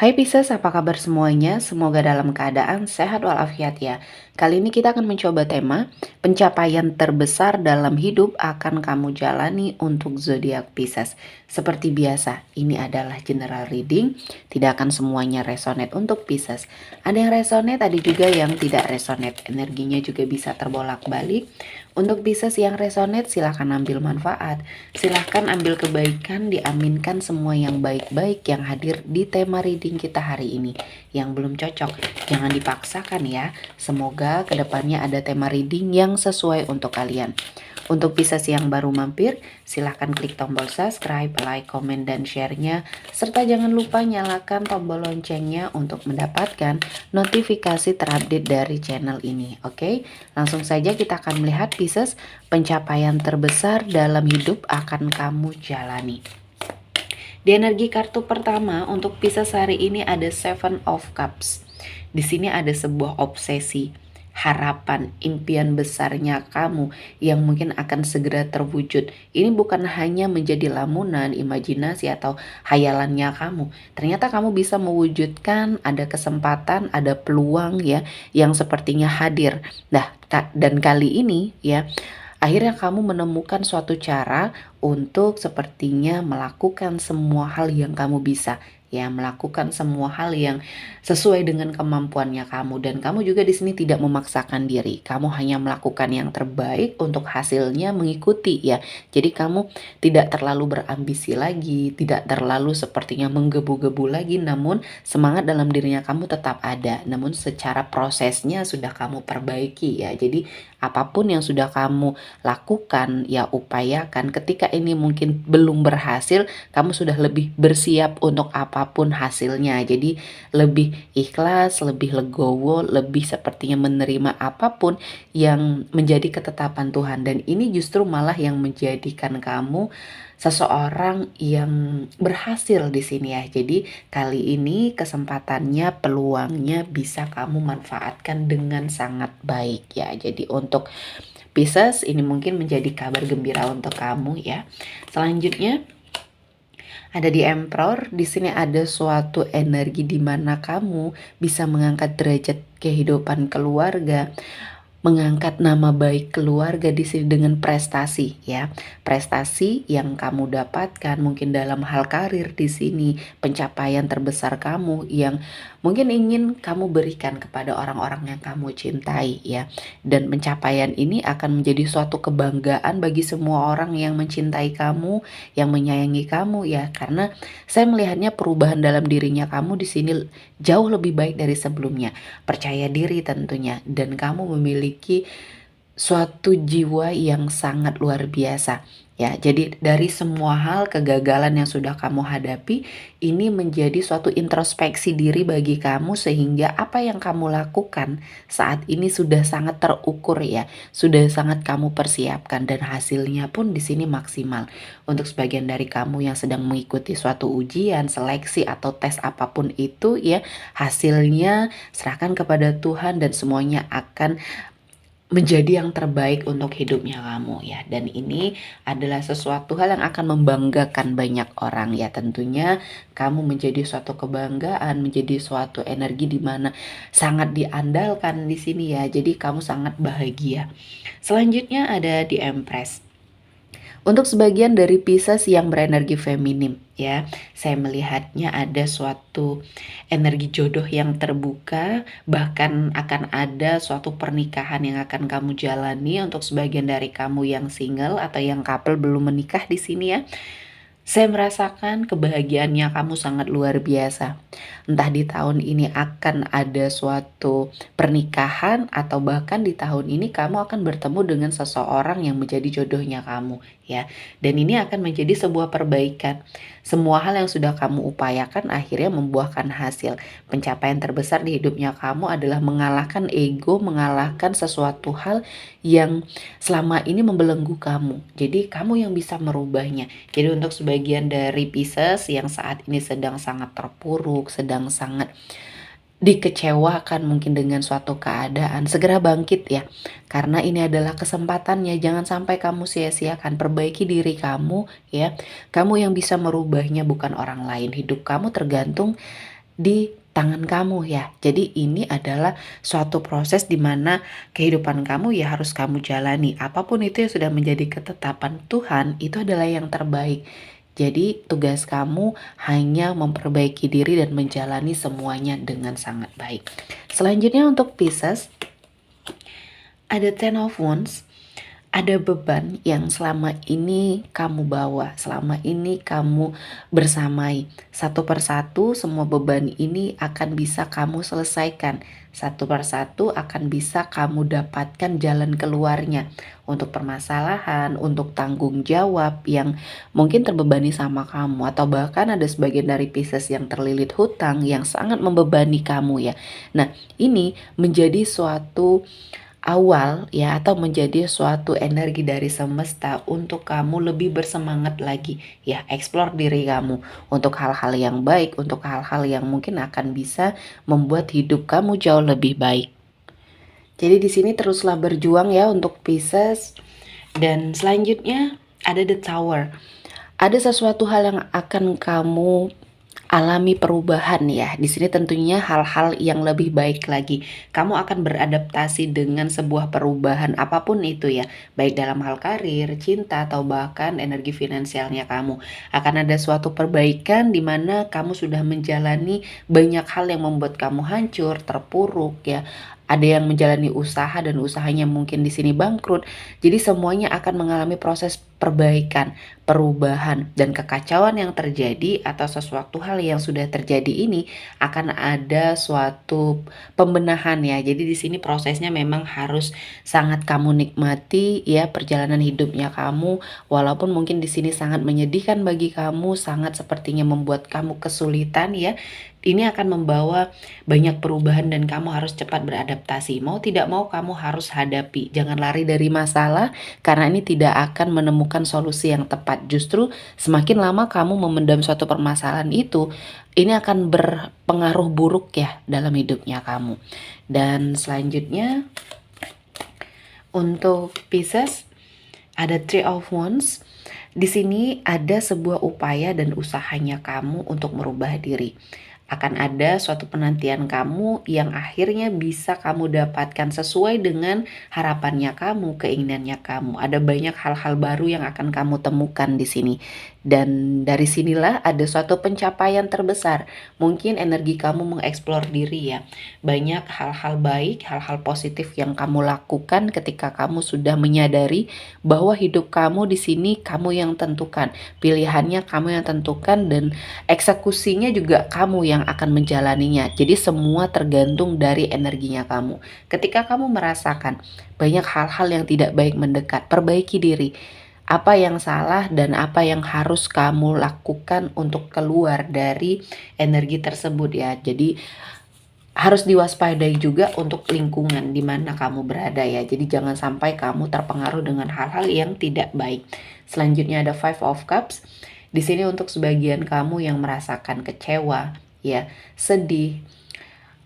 Hai Pisces, apa kabar semuanya? Semoga dalam keadaan sehat walafiat ya. Kali ini kita akan mencoba tema pencapaian terbesar dalam hidup akan kamu jalani untuk zodiak Pisces. Seperti biasa, ini adalah general reading, tidak akan semuanya resonate untuk Pisces. Ada yang resonate, ada juga yang tidak resonate. Energinya juga bisa terbolak-balik. Untuk Pisces yang resonate, silahkan ambil manfaat. Silahkan ambil kebaikan, diaminkan semua yang baik-baik yang hadir di tema reading kita hari ini. Yang belum cocok, jangan dipaksakan ya. Semoga kedepannya ada tema reading yang sesuai untuk kalian. Untuk Pisces yang baru mampir, silahkan klik tombol subscribe, like, komen, dan share-nya. Serta jangan lupa nyalakan tombol loncengnya untuk mendapatkan notifikasi terupdate dari channel ini. Oke, langsung saja kita akan melihat Pisces, pencapaian terbesar dalam hidup akan kamu jalani. Di energi kartu pertama untuk Pisces hari ini ada Seven of Cups. Di sini ada sebuah obsesi, harapan, impian besarnya kamu yang mungkin akan segera terwujud. Ini bukan hanya menjadi lamunan, imajinasi atau hayalannya kamu. Ternyata kamu bisa mewujudkan, ada kesempatan, ada peluang ya yang sepertinya hadir. Nah, dan kali ini ya akhirnya kamu menemukan suatu cara untuk sepertinya melakukan semua hal yang kamu bisa. Ya, melakukan semua hal yang sesuai dengan kemampuannya kamu, dan kamu juga di sini tidak memaksakan diri. Kamu hanya melakukan yang terbaik untuk hasilnya mengikuti ya. Jadi kamu tidak terlalu berambisi lagi, tidak terlalu sepertinya menggebu-gebu lagi, namun semangat dalam dirinya kamu tetap ada. Namun secara prosesnya sudah kamu perbaiki ya. Jadi apapun yang sudah kamu lakukan ya upayakan, ketika ini mungkin belum berhasil, kamu sudah lebih bersiap untuk apapun hasilnya. Jadi lebih ikhlas, lebih legowo, lebih sepertinya menerima apapun yang menjadi ketetapan Tuhan. Dan ini justru malah yang menjadikan kamu seseorang yang berhasil di sini ya. Jadi kali ini kesempatannya, peluangnya bisa kamu manfaatkan dengan sangat baik ya. Jadi untuk Pisces ini mungkin menjadi kabar gembira untuk kamu ya. Selanjutnya ada di Emperor. Di sini ada suatu energi di mana kamu bisa mengangkat derajat kehidupan keluarga, mengangkat nama baik keluarga di sini dengan prestasi ya. Prestasi yang kamu dapatkan mungkin dalam hal karir di sini, pencapaian terbesar kamu yang mungkin ingin kamu berikan kepada orang-orang yang kamu cintai ya. Dan pencapaian ini akan menjadi suatu kebanggaan bagi semua orang yang mencintai kamu, yang menyayangi kamu ya, karena saya melihatnya perubahan dalam dirinya kamu di sini jauh lebih baik dari sebelumnya. Percaya diri tentunya, dan kamu memiliki suatu jiwa yang sangat luar biasa ya. Jadi dari semua hal kegagalan yang sudah kamu hadapi, ini menjadi suatu introspeksi diri bagi kamu, sehingga apa yang kamu lakukan saat ini sudah sangat terukur ya, sudah sangat kamu persiapkan, dan hasilnya pun di sini maksimal. Untuk sebagian dari kamu yang sedang mengikuti suatu ujian, seleksi atau tes apapun itu ya, hasilnya serahkan kepada Tuhan dan semuanya akan menjadi yang terbaik untuk hidupnya kamu ya. Dan ini adalah sesuatu hal yang akan membanggakan banyak orang ya. Tentunya kamu menjadi suatu kebanggaan, menjadi suatu energi di mana sangat diandalkan di sini ya. Jadi kamu sangat bahagia. Selanjutnya ada di Empress. Untuk sebagian dari Pisces yang berenergi feminim ya, saya melihatnya ada suatu energi jodoh yang terbuka, bahkan akan ada suatu pernikahan yang akan kamu jalani. Untuk sebagian dari kamu yang single atau yang couple belum menikah di sini ya, saya merasakan kebahagiaannya kamu sangat luar biasa. Entah di tahun ini akan ada suatu pernikahan, atau bahkan di tahun ini kamu akan bertemu dengan seseorang yang menjadi jodohnya kamu ya. Dan ini akan menjadi sebuah perbaikan. Semua hal yang sudah kamu upayakan akhirnya membuahkan hasil. Pencapaian terbesar di hidupnya kamu adalah mengalahkan ego, mengalahkan sesuatu hal yang selama ini membelenggu kamu. Jadi kamu yang bisa merubahnya. Jadi untuk sebagian dari Pisces yang saat ini sedang sangat terpuruk, sedang sangat dikecewakan mungkin dengan suatu keadaan, segera bangkit ya. Karena ini adalah kesempatannya, jangan sampai kamu sia-siakan. Perbaiki diri kamu ya. Kamu yang bisa merubahnya, bukan orang lain. Hidup kamu tergantung di tangan kamu ya. Jadi ini adalah suatu proses di mana kehidupan kamu ya harus kamu jalani. Apapun itu yang sudah menjadi ketetapan Tuhan, itu adalah yang terbaik. Jadi tugas kamu hanya memperbaiki diri dan menjalani semuanya dengan sangat baik. Selanjutnya untuk Pisces, ada Ten of Wands. Ada beban yang selama ini kamu bawa, selama ini kamu bersamai. Satu persatu semua beban ini akan bisa kamu selesaikan. Satu persatu akan bisa kamu dapatkan jalan keluarnya. Untuk permasalahan, untuk tanggung jawab yang mungkin terbebani sama kamu. Atau bahkan ada sebagian dari Pisces yang terlilit hutang yang sangat membebani kamu ya. Nah, ini menjadi suatu awal ya, atau menjadi suatu energi dari semesta untuk kamu lebih bersemangat lagi ya, explore diri kamu untuk hal-hal yang baik, untuk hal-hal yang mungkin akan bisa membuat hidup kamu jauh lebih baik. Jadi di sini teruslah berjuang ya untuk Pisces. Dan selanjutnya ada The Tower. Ada sesuatu hal yang akan kamu alami perubahan ya. Di sini tentunya hal-hal yang lebih baik lagi. Kamu akan beradaptasi dengan sebuah perubahan apapun itu ya. Baik dalam hal karir, cinta, atau bahkan energi finansialnya kamu. Akan ada suatu perbaikan di mana kamu sudah menjalani banyak hal yang membuat kamu hancur, terpuruk ya. Ada yang menjalani usaha dan usahanya mungkin di sini bangkrut. Jadi semuanya akan mengalami proses perbaikan, perubahan, dan kekacauan yang terjadi atau sesuatu hal yang sudah terjadi ini akan ada suatu pembenahan ya. Jadi di sini prosesnya memang harus sangat kamu nikmati ya perjalanan hidupnya kamu, walaupun mungkin di sini sangat menyedihkan bagi kamu, sangat sepertinya membuat kamu kesulitan ya. Ini akan membawa banyak perubahan dan kamu harus cepat beradaptasi. Mau tidak mau kamu harus hadapi. Jangan lari dari masalah karena ini tidak akan menemukan solusi yang tepat. Justru semakin lama kamu memendam suatu permasalahan itu, ini akan berpengaruh buruk ya dalam hidupnya kamu. Dan selanjutnya untuk Pisces ada Three of Wands. Di sini ada sebuah upaya dan usahanya kamu untuk merubah diri. Akan ada suatu penantian kamu yang akhirnya bisa kamu dapatkan sesuai dengan harapannya kamu, keinginannya kamu. Ada banyak hal-hal baru yang akan kamu temukan di sini. Dan dari sinilah ada suatu pencapaian terbesar. Mungkin energi kamu mengeksplor diri ya. Banyak hal-hal baik, hal-hal positif yang kamu lakukan ketika kamu sudah menyadari bahwa hidup kamu di sini kamu yang tentukan. Pilihannya kamu yang tentukan dan eksekusinya juga kamu yang akan menjalaninya. Jadi semua tergantung dari energinya kamu. Ketika kamu merasakan banyak hal-hal yang tidak baik mendekat, perbaiki diri. Apa yang salah dan apa yang harus kamu lakukan untuk keluar dari energi tersebut ya. Jadi harus diwaspadai juga untuk lingkungan di mana kamu berada ya. Jadi jangan sampai kamu terpengaruh dengan hal-hal yang tidak baik. Selanjutnya ada Five of Cups. Di sini untuk sebagian kamu yang merasakan kecewa, ya, sedih,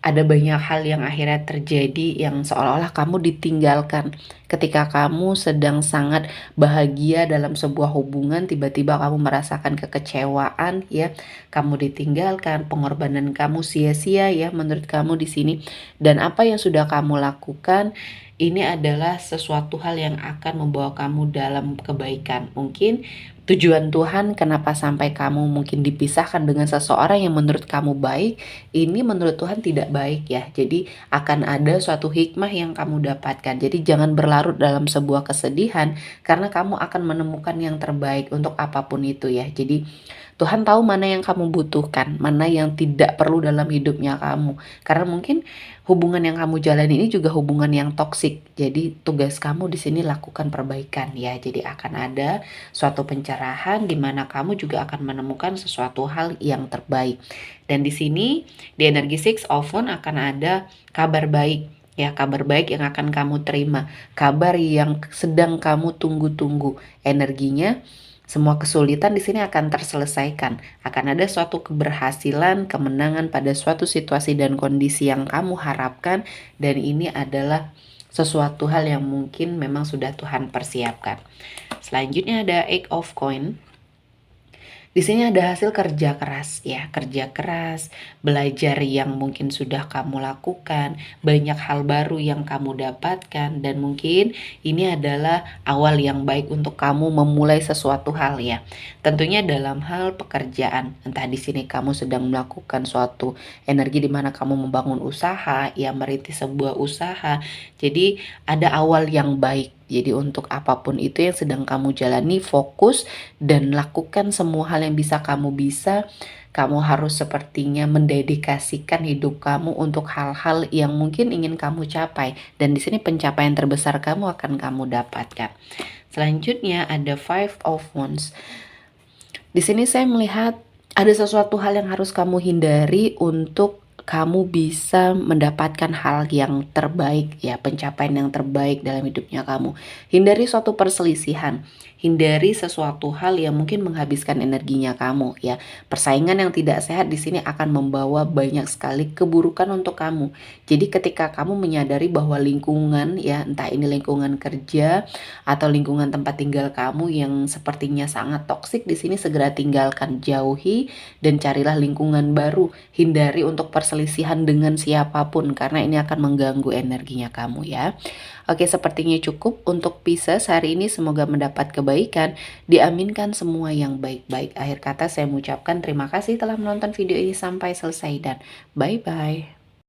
ada banyak hal yang akhirnya terjadi yang seolah-olah kamu ditinggalkan. Ketika kamu sedang sangat bahagia dalam sebuah hubungan, tiba-tiba kamu merasakan kekecewaan, ya, kamu ditinggalkan, pengorbanan kamu sia-sia, ya, menurut kamu di sini. Dan apa yang sudah kamu lakukan, ini adalah sesuatu hal yang akan membawa kamu dalam kebaikan. Mungkin tujuan Tuhan kenapa sampai kamu mungkin dipisahkan dengan seseorang yang menurut kamu baik, ini menurut Tuhan tidak baik ya. Jadi akan ada suatu hikmah yang kamu dapatkan. Jadi jangan berlarut dalam sebuah kesedihan karena kamu akan menemukan yang terbaik untuk apapun itu ya. Jadi Tuhan tahu mana yang kamu butuhkan, mana yang tidak perlu dalam hidupnya kamu. Karena mungkin hubungan yang kamu jalani ini juga hubungan yang toksik. Jadi tugas kamu di sini lakukan perbaikan ya. Jadi akan ada suatu pencerahan di mana kamu juga akan menemukan sesuatu hal yang terbaik. Dan di sini di energi Six of Wands akan ada kabar baik. Ya, kabar baik yang akan kamu terima. Kabar yang sedang kamu tunggu-tunggu. Energinya semua kesulitan di sini akan terselesaikan. Akan ada suatu keberhasilan, kemenangan pada suatu situasi dan kondisi yang kamu harapkan. Dan ini adalah sesuatu hal yang mungkin memang sudah Tuhan persiapkan. Selanjutnya ada Eight of Coin. Di sini ada hasil kerja keras ya, kerja keras, belajar yang mungkin sudah kamu lakukan, banyak hal baru yang kamu dapatkan, dan mungkin ini adalah awal yang baik untuk kamu memulai sesuatu hal ya. Tentunya dalam hal pekerjaan, entah di sini kamu sedang melakukan suatu energi di mana kamu membangun usaha, ya merintis sebuah usaha. Jadi ada awal yang baik. Jadi untuk apapun itu yang sedang kamu jalani, fokus dan lakukan semua hal yang bisa. Kamu harus sepertinya mendedikasikan hidup kamu untuk hal-hal yang mungkin ingin kamu capai. Dan di sini pencapaian terbesar kamu akan kamu dapatkan. Selanjutnya ada Five of Wands. Di sini saya melihat ada sesuatu hal yang harus kamu hindari untuk kamu bisa mendapatkan hal yang terbaik ya, pencapaian yang terbaik dalam hidupnya kamu. Hindari suatu perselisihan, hindari sesuatu hal yang mungkin menghabiskan energinya kamu ya. Persaingan yang tidak sehat di sini akan membawa banyak sekali keburukan untuk kamu. Jadi ketika kamu menyadari bahwa lingkungan ya, entah ini lingkungan kerja atau lingkungan tempat tinggal kamu yang sepertinya sangat toksik, di sini segera tinggalkan, jauhi dan carilah lingkungan baru. Hindari untuk perselisihan dengan siapapun karena ini akan mengganggu energinya kamu ya. Oke, sepertinya cukup untuk Pisces hari ini, semoga mendapat kebaikan, diaminkan semua yang baik-baik. Akhir kata saya mengucapkan terima kasih telah menonton video ini sampai selesai dan bye-bye.